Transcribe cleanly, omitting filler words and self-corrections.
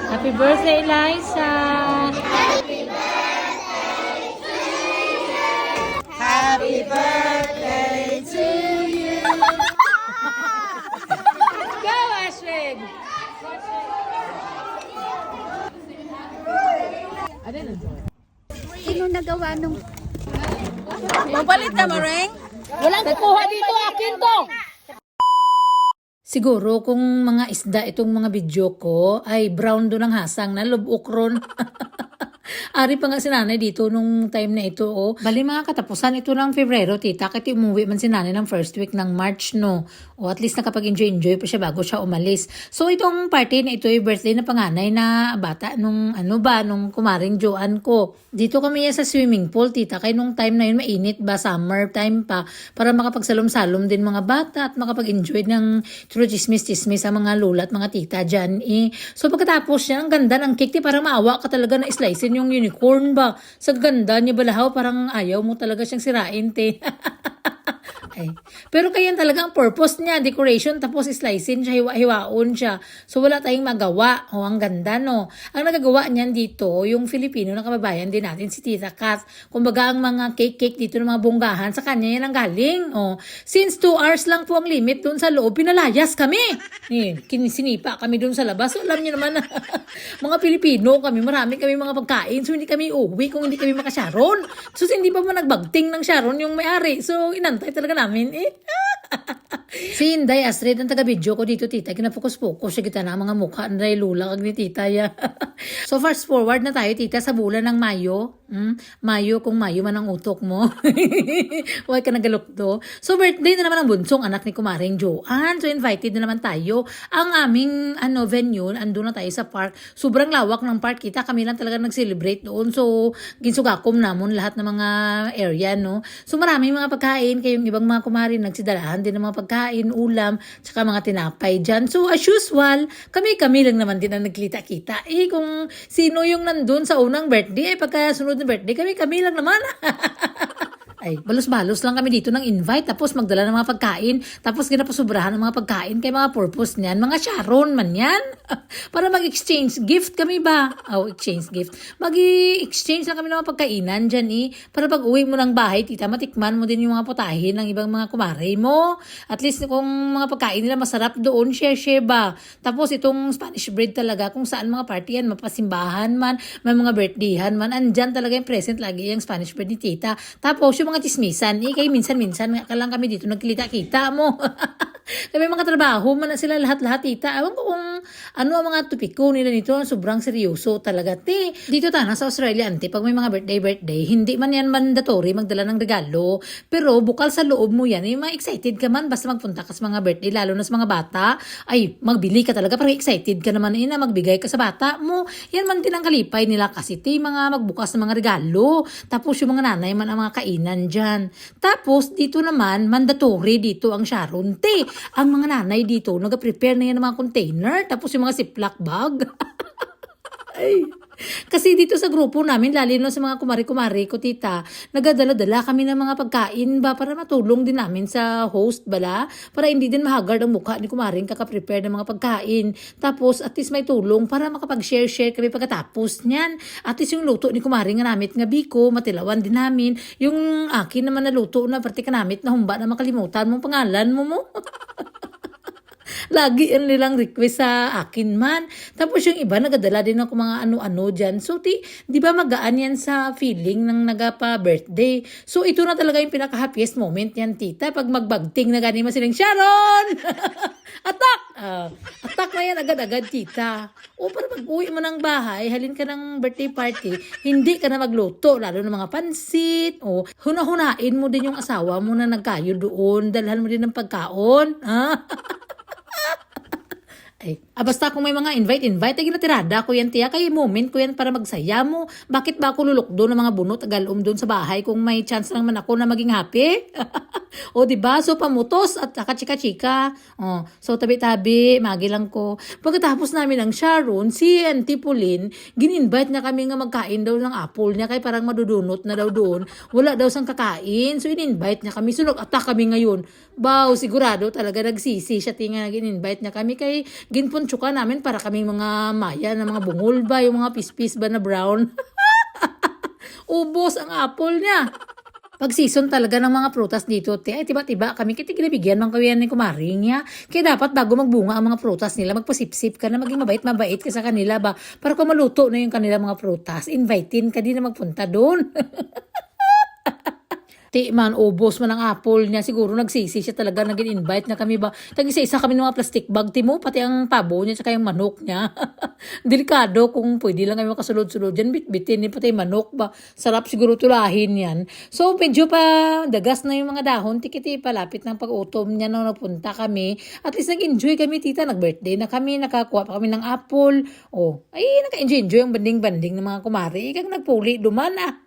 Happy birthday, Liza! Happy birthday to you. Go, Ashwin! Sino nagawa nung... Mapalit na Mareng? Walang kukuha dito, akin to! Siguro kung mga isda itong mga video ko ay brown doon ang hasang na lubok ron. Ari pa nga si nanay dito nung time na ito. Oh. Bali mga katapusan ito ng Febrero, tita. Kaya umuwi man si nanay ng first week ng March, no? O at least nakapag-enjoy pa siya bago siya umalis. So itong party na ito ay birthday na panganay na bata nung nung kumaring Joan ko. Dito kami sa swimming pool, tita. Kaya nung time na yun mainit ba, summer time pa, para makapagsalom-salom din mga bata at makapag-enjoy ng true chismis-chismis sa mga lula at mga tita dyan. Eh. So pagkatapos niya, ang ganda ng cake, parang maawa ka talaga na slicein yung unicorn ba? Sa ganda niya balahaw, parang ayaw mo talaga siyang sirain, te. Ay. Pero kaya talaga ang purpose niya, decoration, tapos slicein siya, hiwa-hiwaon siya. So wala tayong magawa. O, ang ganda, no? Ang nagagawa niyan dito, yung Filipino na kababayan din natin, si Tita Kat. Kumbaga ang mga cake dito ng mga bonggahan, sa kanya yan ang galing. O, since 2 hours lang po ang limit doon sa loob, pinalayas kami. Sinipa kami doon sa labas. So alam niyo naman, mga Pilipino kami, marami kami mga pagkain. So hindi kami uwi kung hindi kami makasyaron. So hindi pa mo nagbagting ng Sharon yung may-ari. So inantay talaga namin eh. Si Inday Astrid ang taga-video ko dito, tita. Kinapokus-pokus siya kita na mga mukha na lula kag ni tita ya. So fast forward na tayo, tita, sa bulan ng Mayo. Mayo, kung Mayo man ang utok mo. Huwag ka nagalukdo. So birthday na naman ang bunsong anak ni Kumaring Joan. So invited na naman tayo. Ang aming venue, andun na tayo sa park. Sobrang lawak ng park, kita. Kami lang talaga nag-celebrate doon. So ginsugakom namon lahat ng mga area, no. So maraming mga pagkain, kayong ibang mga kumarin nagsidalahan din ng mga pagkain, ulam, tsaka mga tinapay dyan. So as usual, kami lang naman din ang nagkita-kita. Eh kung sino yung nandun sa unang birthday, pagka sunod na birthday, kami lang naman. Ay, balos-balos lang kami dito ng invite, tapos magdala ng mga pagkain, tapos ginapasubrahan ng mga pagkain kay mga purpose niyan, mga Sharon man yan. Para mag-exchange gift kami ba? Oh, exchange gift. Mag-exchange lang kami ng mga pagkainan dyan eh. Para pag uwi mo ng bahay, tita, matikman mo din yung mga putahin ng ibang mga kumare mo. At least kung mga pagkain nila masarap doon, share ba? Tapos itong Spanish bread talaga, kung saan mga party yan, mapasimbahan man, may mga birthdayhan man, andyan talaga yung present lagi yung Spanish bread ni tita. Tapos yung mga chismisan, kayo minsan ka lang kami dito nagkita-kita mo. Kami mga trabaho man na sila lahat-lahat, tita. Ewan ko kung ano ang mga tupiko nila nito, sobrang seryoso talaga, te. Dito tana sa Australia, ante, pag may mga birthday, hindi man yan mandatory magdala ng regalo. Pero bukal sa loob mo yan, ma-excited ka man basta magpunta ka sa mga birthday, lalo na sa mga bata. Ay, magbili ka talaga, parang excited ka naman na magbigay ka sa bata mo. Yan man din ang kalipay nila kasi, te, mga magbukas ng mga regalo. Tapos yung mga nanay man ang mga kainan dyan. Tapos, dito naman, mandatory dito ang Sharon, te. Ang mga nanay dito, nag-prepare na yan ng mga container, tapos yung mga ziplock bag. Ay. Kasi dito sa grupo namin, lalo na sa mga kumari-kumari ko, tita, nagadala-dala kami ng mga pagkain ba para matulong din namin sa host bala, para hindi din mahagard ang mukha ni kumaring kaka-prepare ng mga pagkain. Tapos at least may tulong para makapag-share kami pagkatapos niyan. At least yung luto ni kumaring nga namit nga biko, matilawan din namin. Yung akin naman na luto na parte ka namit na humba na makalimutan mong pangalan mo. Lagi yan nilang request sa akin man. Tapos yung iba, nagadala din ako mga ano-ano dyan. So, di ba magaan yan sa feeling ng nagapa-birthday? So, ito na talaga yung pinaka-happiest moment yan, tita. Pag magbagting na ganyan silang, Sharon! Attack! Attack na yan agad-agad, tita. O, para pag-uwi mo ng bahay, halin ka ng birthday party, hindi ka na magluto, lalo ng mga pansit. O, hunahunain mo din yung asawa mo na nagkayo doon. Dalhan mo din ng pagkaon. Ay, basta kung may mga invite, ay ginatirada ko yan, tiya. Kaya moment ko yan para magsaya mo. Bakit ba ako lulukdo ng mga bunot agalom doon sa bahay kung may chance lang man ako na maging happy? O, diba? So, pamutos at saka chika-chika. O, so, tabi-tabi, magi lang ko. Pagkatapos namin ng Sharon, si Auntie Pauline, gin-invite niya kami nga magkain daw ng apple niya kaya parang madudunot na daw doon. Wala daw sang kakain. So, in-invite niya kami. So, nag-attack kami ngayon. Sigurado talaga nagsisi siya tinga gin-invite niya kami kay ginpunta tsuka namin para kaming mga maya na mga bungol ba, yung mga pispis ba na brown. Ubos ang apple niya. Pag season talaga ng mga prutas dito, ay tiba-tiba kami kitigilabigyan ng kawiyan ni kumaring niya. Kaya dapat bago magbunga ang mga prutas nila, magpasipsip ka na, maging mabait ka sa kanila ba? Para kung maluto na yung kanila mga prutas, invitein ka din na magpunta doon. Ti man, ubos man ang apple niya. Siguro nagsisi siya talaga, nag-invite na kami ba. Tag-isa-isa kami ng mga plastic bag, Timo, pati ang pabo niya, tsaka yung manok niya. Delikado kung pwede lang kami makasulod-sulod dyan, bit-bitin, pati yung manok ba. Sarap siguro tulahin yan. So, medyo pa dagas na yung mga dahon, tikiti, palapit ng pag-utom niya nung napunta kami. At least nag-enjoy kami, tita, nag-birthday na kami, nakakuha pa kami ng apple. Oh, ay, naka-enjoy ang banding-banding ng mga kumari. Ikang nagpuli, duman ah.